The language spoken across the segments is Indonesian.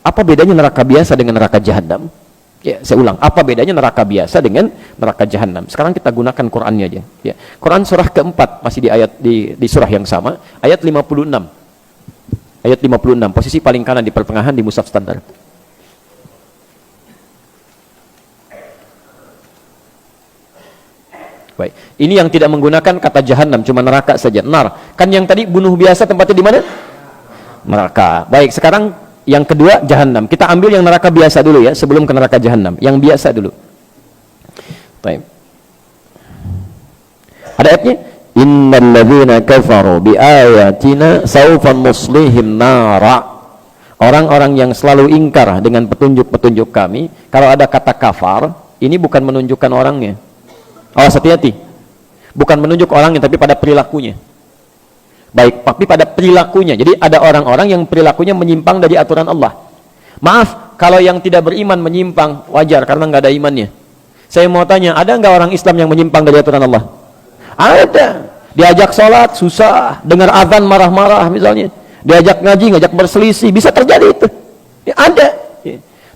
Apa bedanya neraka biasa dengan neraka jahanam? Ya, saya ulang, apa bedanya neraka biasa dengan neraka jahanam? Sekarang kita gunakan Qur'annya aja. Ya. Quran surah keempat, masih di ayat di surah yang sama, ayat 56. Ayat 56, posisi paling kanan di pertengahan di mushaf standar. Baik. Ini yang tidak menggunakan kata jahanam, cuma neraka saja. Nar. Kan yang tadi bunuh biasa tempatnya di mana? Neraka. Baik, sekarang yang kedua jahanam. Kita ambil yang neraka biasa dulu ya, sebelum ke neraka jahanam. Yang biasa dulu. Baik. Ada ayatnya? Innal ladzina kafaru biayatina sawfa nuslihim nara. Orang-orang yang selalu ingkar dengan petunjuk-petunjuk kami, kalau ada kata kafar, ini bukan menunjukkan orangnya. Awas, hati-hati. Bukan menunjuk orangnya, tapi pada perilakunya. Baik, tapi pada perilakunya. Jadi ada orang-orang yang perilakunya menyimpang dari aturan Allah. Maaf, kalau yang tidak beriman menyimpang, wajar karena nggak ada imannya. Saya mau tanya, ada nggak orang Islam yang menyimpang dari aturan Allah? Ada. Diajak sholat, susah. Dengar azan, marah-marah misalnya. Diajak ngaji, ngajak berselisih. Bisa terjadi itu. Ya, ada.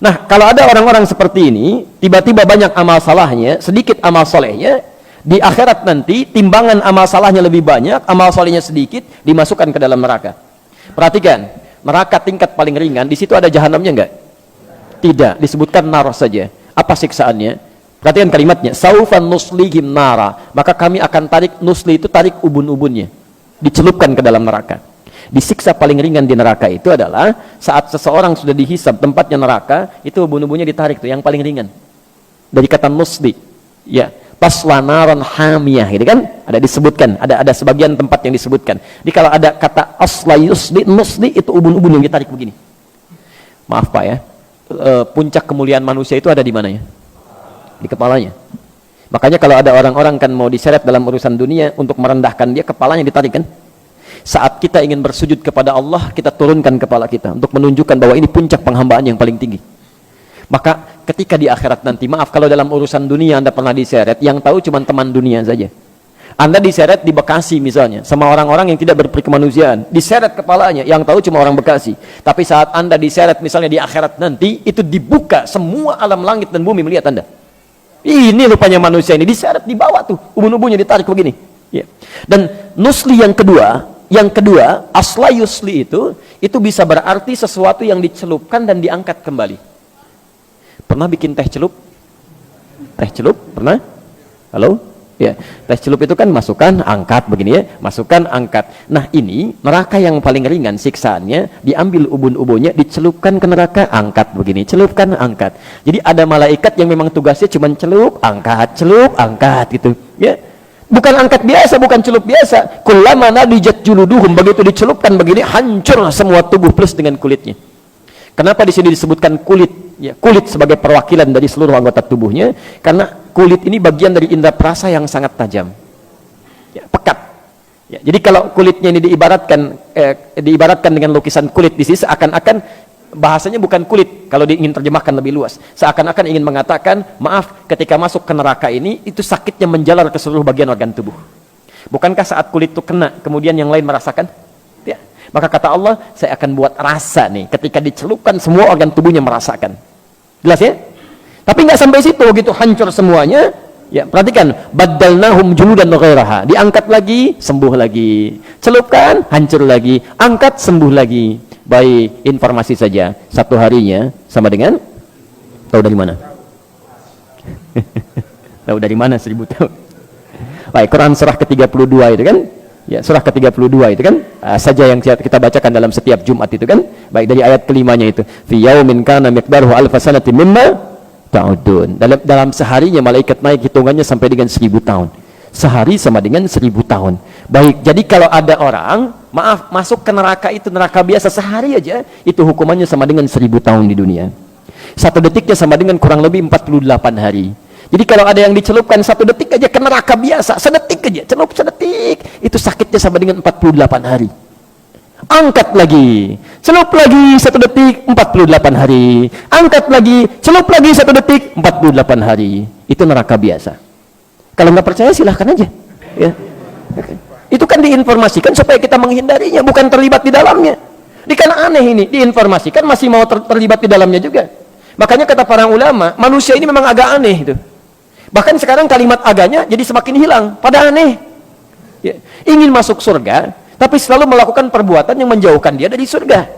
Nah, kalau ada orang-orang seperti ini, tiba-tiba banyak amal salahnya, sedikit amal solehnya, di akhirat nanti timbangan amal salahnya lebih banyak, amal solehnya sedikit, dimasukkan ke dalam neraka. Perhatikan, neraka tingkat paling ringan, di situ ada jahanamnya enggak? Tidak, disebutkan nar saja. Apa siksaannya? Perhatikan kalimatnya, saufan nuslihim nara, maka kami akan tarik, nusli itu tarik ubun-ubunnya, dicelupkan ke dalam neraka. Disiksa paling ringan di neraka itu adalah saat seseorang sudah dihisab tempatnya neraka, itu ubun-ubunnya ditarik tuh, yang paling ringan. Dari kata nusli, ya, paslanaran hamiyah, gitu kan? Ada disebutkan, ada sebagian tempat yang disebutkan. Jadi kalau ada kata asla yusli, nusli, itu ubun-ubun yang ditarik begini. Maaf Pak ya, puncak kemuliaan manusia itu ada di mana ya? Di kepalanya. Makanya kalau ada orang-orang kan mau diseret dalam urusan dunia untuk merendahkan dia, kepalanya ditarik kan? Saat kita ingin bersujud kepada Allah, kita turunkan kepala kita untuk menunjukkan bahwa ini puncak penghambaan yang paling tinggi. Maka ketika di akhirat nanti, maaf kalau dalam urusan dunia Anda pernah diseret, yang tahu cuma teman dunia saja. Anda diseret di Bekasi misalnya, sama orang-orang yang tidak berperkemanusiaan, diseret kepalanya, yang tahu cuma orang Bekasi. Tapi saat Anda diseret misalnya di akhirat nanti, itu dibuka semua alam langit dan bumi melihat Anda. Ini rupanya manusia ini, diseret di bawah tuh, ubun-ubunnya ditarik begini. Ya. Dan nusli yang kedua, asla yusli itu bisa berarti sesuatu yang dicelupkan dan diangkat kembali. Pernah bikin teh celup? Teh celup? Pernah? Halo? Ya, teh celup itu kan masukkan, angkat begini ya, masukkan, angkat. Nah ini neraka yang paling ringan siksaannya, diambil ubun-ubunnya, dicelupkan ke neraka, angkat begini, celupkan, angkat. Jadi ada malaikat yang memang tugasnya cuma celup, angkat gitu. Ya. Bukan angkat biasa, bukan celup biasa. Kullama nadijat juluduhum, begitu dicelupkan begini, hancur semua tubuh plus dengan kulitnya. Kenapa di sini disebutkan kulit? Ya, kulit sebagai perwakilan dari seluruh anggota tubuhnya, karena kulit ini bagian dari indera perasa yang sangat tajam. Ya, pekat. Ya, jadi kalau kulitnya ini diibaratkan dengan lukisan kulit di sini, seakan-akan bahasanya bukan kulit kalau ingin terjemahkan lebih luas, seakan-akan ingin mengatakan maaf, ketika masuk ke neraka ini itu sakitnya menjalar ke seluruh bagian organ tubuh. Bukankah saat kulit itu kena kemudian yang lain merasakan? Ya. Maka kata Allah, saya akan buat rasa nih ketika dicelupkan semua organ tubuhnya merasakan. Jelas ya? Tapi nggak sampai situ, begitu hancur semuanya. Ya, perhatikan, baddalnahum juludan ghairaha, diangkat lagi, sembuh lagi, celupkan, hancur lagi, angkat, sembuh lagi. Baik, informasi saja, satu harinya sama dengan, tahu dari mana? Tahu dari mana 1000 tahun? Baik, Quran surah ke-32 itu kan? Ya, surah ke-32 itu kan? Saja yang kita bacakan dalam setiap Jumat itu kan? Baik, dari ayat kelimanya itu, fi yaumin kana miqdaruhu alfa sanatin mimma ta'udun. Dalam seharinya malaikat naik hitungannya sampai dengan 1000 tahun. Sehari sama dengan 1000 tahun. Baik, jadi kalau ada orang, maaf, masuk ke neraka itu, neraka biasa sehari aja, itu hukumannya sama dengan 1000 tahun di dunia. Satu detiknya sama dengan kurang lebih 48 hari. Jadi kalau ada yang dicelupkan satu detik aja ke neraka biasa, sedetik aja, celup sedetik, itu sakitnya sama dengan 48 hari. Angkat lagi, celup lagi satu detik, 48 hari. Angkat lagi, celup lagi satu detik, 48 hari. Itu neraka biasa. Kalau nggak percaya silahkan aja. Ya. Itu kan diinformasikan supaya kita menghindarinya, bukan terlibat di dalamnya. Ini kan aneh ini, diinformasikan masih mau terlibat di dalamnya juga. Makanya kata para ulama, manusia ini memang agak aneh itu. Bahkan sekarang kalimat aganya jadi semakin hilang, pada aneh. Ya. Ingin masuk surga, tapi selalu melakukan perbuatan yang menjauhkan dia dari surga.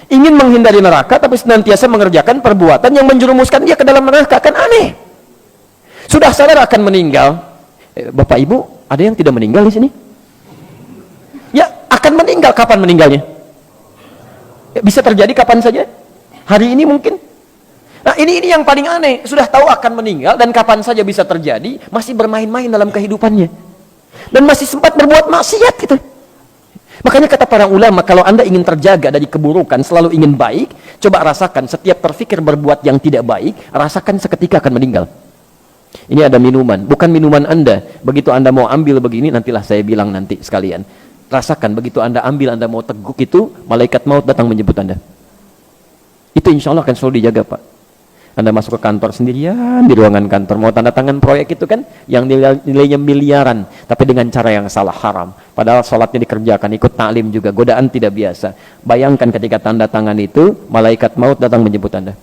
Ingin menghindari neraka, tapi senantiasa mengerjakan perbuatan yang menjerumuskan dia ke dalam neraka, kan aneh. Sudah sadar akan meninggal. Bapak Ibu, ada yang tidak meninggal di sini? Ya, akan meninggal. Kapan meninggalnya? Ya, bisa terjadi kapan saja. Hari ini mungkin. Nah, ini yang paling aneh. Sudah tahu akan meninggal dan kapan saja bisa terjadi, masih bermain-main dalam kehidupannya. Dan masih sempat berbuat maksiat gitu. Makanya kata para ulama, kalau Anda ingin terjaga dari keburukan, selalu ingin baik, coba rasakan setiap terfikir berbuat yang tidak baik, rasakan seketika akan meninggal. Ini ada minuman, bukan minuman Anda. Begitu Anda mau ambil begini, nantilah saya bilang nanti sekalian. Rasakan, begitu Anda ambil, Anda mau teguk itu, malaikat maut datang menjemput Anda. Itu insya Allah akan selalu dijaga, Pak. Anda masuk ke kantor sendirian, di ruangan kantor, mau tanda tangan proyek itu kan, yang nilainya miliaran, tapi dengan cara yang salah, haram. Padahal sholatnya dikerjakan, ikut taklim juga, godaan tidak biasa. Bayangkan ketika tanda tangan itu, malaikat maut datang menjemput Anda.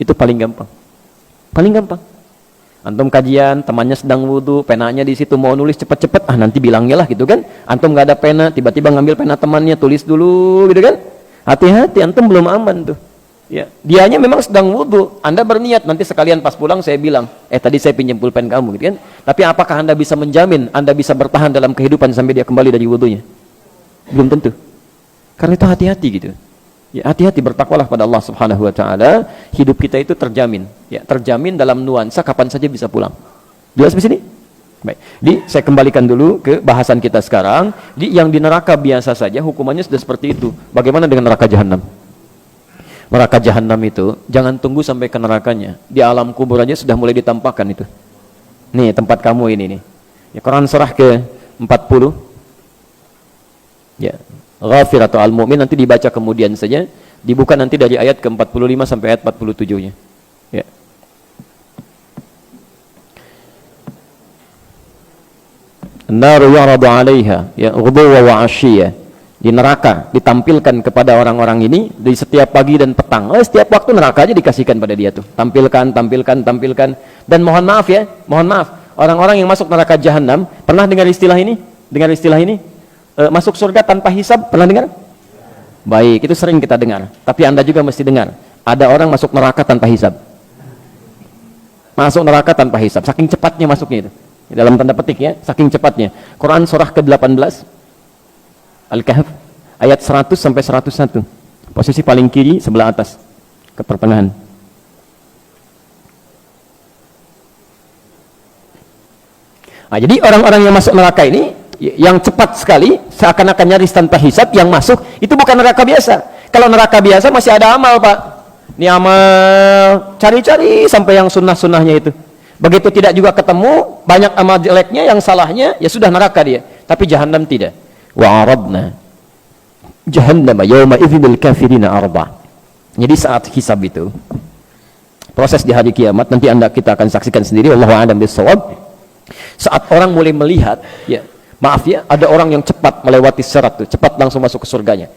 Itu paling gampang. Paling gampang. Antum kajian, temannya sedang wudhu, penanya di situ mau nulis cepet-cepet, nanti bilangnya lah gitu kan. Antum nggak ada pena, tiba-tiba ngambil pena temannya, tulis dulu gitu kan. Hati-hati, antum belum aman tuh. Ya, dianya memang sedang wudhu, Anda berniat nanti sekalian pas pulang saya bilang, tadi saya pinjam pulpen kamu gitu kan. Tapi apakah Anda bisa menjamin Anda bisa bertahan dalam kehidupan sampai dia kembali dari wudhunya? Belum tentu. Karena itu hati-hati gitu. Ya, hati-hati, bertakwalah pada Allah Subhanahu wa taala. Hidup kita itu terjamin, ya, terjamin dalam nuansa kapan saja bisa pulang. Jelas di sini? Baik. Saya kembalikan dulu ke bahasan kita sekarang. Yang di neraka biasa saja hukumannya sudah seperti itu. Bagaimana dengan neraka jahanam? Neraka jahanam itu jangan tunggu sampai ke nerakanya. Di alam kubur aja sudah mulai ditampakkan itu. Nih tempat kamu ini nih. Ya, Quran surah ke-40. Ya, Ghafir atau Al-Mu'min nanti dibaca kemudian saja, dibuka nanti dari ayat ke-45 sampai ayat 47-nya. Ya. An-naru yu'radu 'alaiha ya ghuduwwan wa 'ashiyya. Di neraka ditampilkan kepada orang-orang ini di setiap pagi dan petang. Setiap waktu neraka aja dikasihkan pada dia tuh. Tampilkan. Dan mohon maaf ya, orang-orang yang masuk neraka jahanam, pernah dengar istilah ini? Masuk surga tanpa hisab, pernah dengar? Baik, itu sering kita dengar. Tapi Anda juga mesti dengar. Ada orang masuk neraka tanpa hisab. Masuk neraka tanpa hisab, saking cepatnya masuknya itu. Dalam tanda petik ya, saking cepatnya. Quran surah ke-18 Al-Kahf ayat 100 sampai 101. Posisi paling kiri sebelah atas ke pertengahan. Jadi orang-orang yang masuk neraka ini yang cepat sekali seakan-akan nyaris tanpa hisab, yang masuk itu bukan neraka biasa. Kalau neraka biasa masih ada amal, Pak. Ini amal cari-cari sampai yang sunnah-sunnahnya itu. Begitu tidak juga ketemu, banyak amal jeleknya, yang salahnya, ya sudah neraka dia. Tapi jahanam tidak. Wa aradna jahannama yawma idzil kafirina arba. Jadi saat hisab itu, proses di hari kiamat, nanti kita akan saksikan sendiri, wallahu a'lam bissawab. Saat orang mulai melihat, ya, maaf ya, ada orang yang cepat melewati sirat tuh, cepat langsung masuk ke surganya.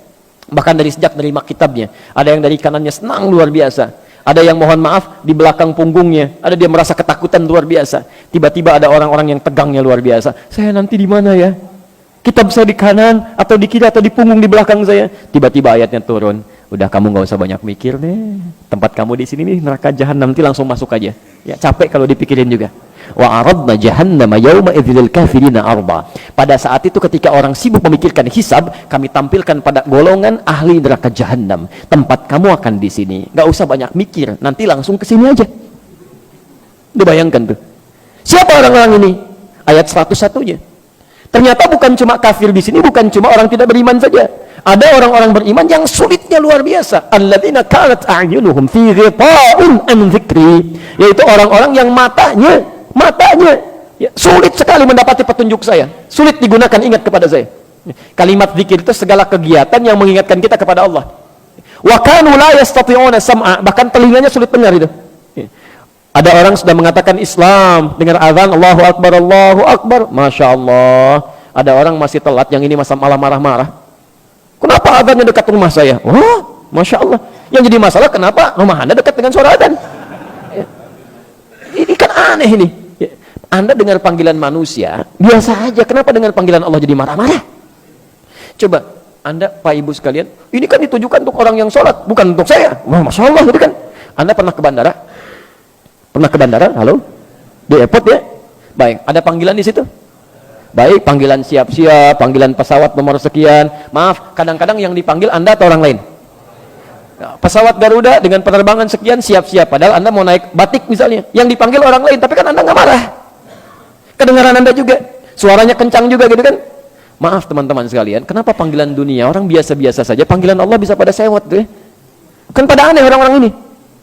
Bahkan dari sejak nerima kitabnya, ada yang dari kanannya senang luar biasa. Ada yang mohon maaf di belakang punggungnya, ada dia merasa ketakutan luar biasa. Tiba-tiba ada orang-orang yang tegangnya luar biasa. Saya nanti di mana ya? Kitab saya di kanan atau di kiri atau di punggung di belakang saya. Tiba-tiba ayatnya turun. Udah, kamu nggak usah banyak mikir deh. Tempat kamu di sini nih neraka jahanam, nanti langsung masuk aja. Ya, capek kalau dipikirin juga. Wa aradna jahannama yauma idzil kafirina arba. Pada saat itu ketika orang sibuk memikirkan hisab, kami tampilkan pada golongan ahli neraka jahanam. Tempat kamu akan di sini. Nggak usah banyak mikir, nanti langsung ke sini aja. Dibayangkan tuh. Siapa orang-orang ini? Ayat 101-nya. Ternyata bukan cuma kafir di sini, bukan cuma orang tidak beriman saja. Ada orang-orang beriman yang sulitnya luar biasa. Alladzina kanat a'yunuhum fi ghita'in an dzikri, yaitu orang-orang yang matanya ya, sulit sekali mendapati petunjuk saya. Sulit digunakan ingat kepada saya. Kalimat zikir itu segala kegiatan yang mengingatkan kita kepada Allah. Wa kanu la yastati'una sam'a, bahkan telinganya sulit dengar itu. Ada orang sudah mengatakan Islam, dengar azan Allahu Akbar, Masya Allah. Ada orang masih telat, yang ini masa malah marah-marah. Kenapa adzannya dekat rumah saya? Oh, Masya Allah. Yang jadi masalah kenapa rumah Anda dekat dengan suara adzan? Ya. Ini kan aneh ini. Ya. Anda dengar panggilan manusia, biasa aja. Kenapa dengar panggilan Allah jadi marah-marah? Coba, Anda, Pak Ibu sekalian, ini kan ditujukan untuk orang yang sholat, bukan untuk saya. Wah, Masya Allah, gitu kan. Anda pernah ke bandara? Pernah ke bandara? Halo? Di airport ya? Baik, ada panggilan di situ? Baik, panggilan siap-siap, panggilan pesawat nomor sekian. Maaf, kadang-kadang yang dipanggil Anda atau orang lain? Pesawat Garuda dengan penerbangan sekian siap-siap, padahal Anda mau naik batik misalnya, yang dipanggil orang lain, tapi kan Anda nggak marah. Kedengaran Anda juga, suaranya kencang juga gitu kan. Maaf teman-teman sekalian, kenapa panggilan dunia orang biasa-biasa saja, panggilan Allah bisa pada sewot tuh ya? Kan pada aneh orang-orang ini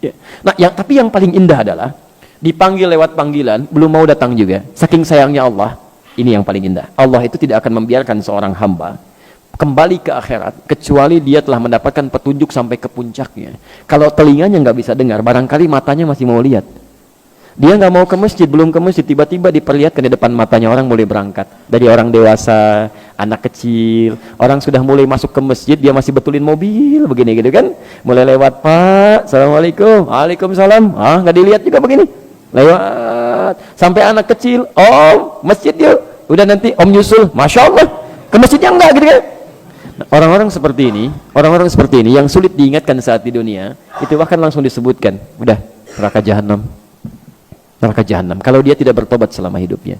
ya. Nah, tapi yang paling indah adalah dipanggil lewat panggilan, belum mau datang juga, saking sayangnya Allah. Ini yang paling indah, Allah itu tidak akan membiarkan seorang hamba kembali ke akhirat kecuali dia telah mendapatkan petunjuk sampai ke puncaknya. Kalau telinganya nggak bisa dengar, barangkali matanya masih mau lihat. Dia nggak mau ke masjid, belum ke masjid, tiba-tiba diperlihatkan di depan matanya orang mulai berangkat. Dari orang dewasa, anak kecil, orang sudah mulai masuk ke masjid, dia masih betulin mobil begini gitu kan. Mulai lewat, Pak, Assalamualaikum, Waalaikumsalam. Ah, nggak dilihat juga begini. Lewat sampai anak kecil, Om, masjid yuk. Udah nanti Om nyusul, Masya Allah. Ke masjidnya enggak gitu kan. Orang-orang seperti ini yang sulit diingatkan saat di dunia, itu bahkan langsung disebutkan, udah neraka jahanam. Neraka jahanam kalau dia tidak bertobat selama hidupnya.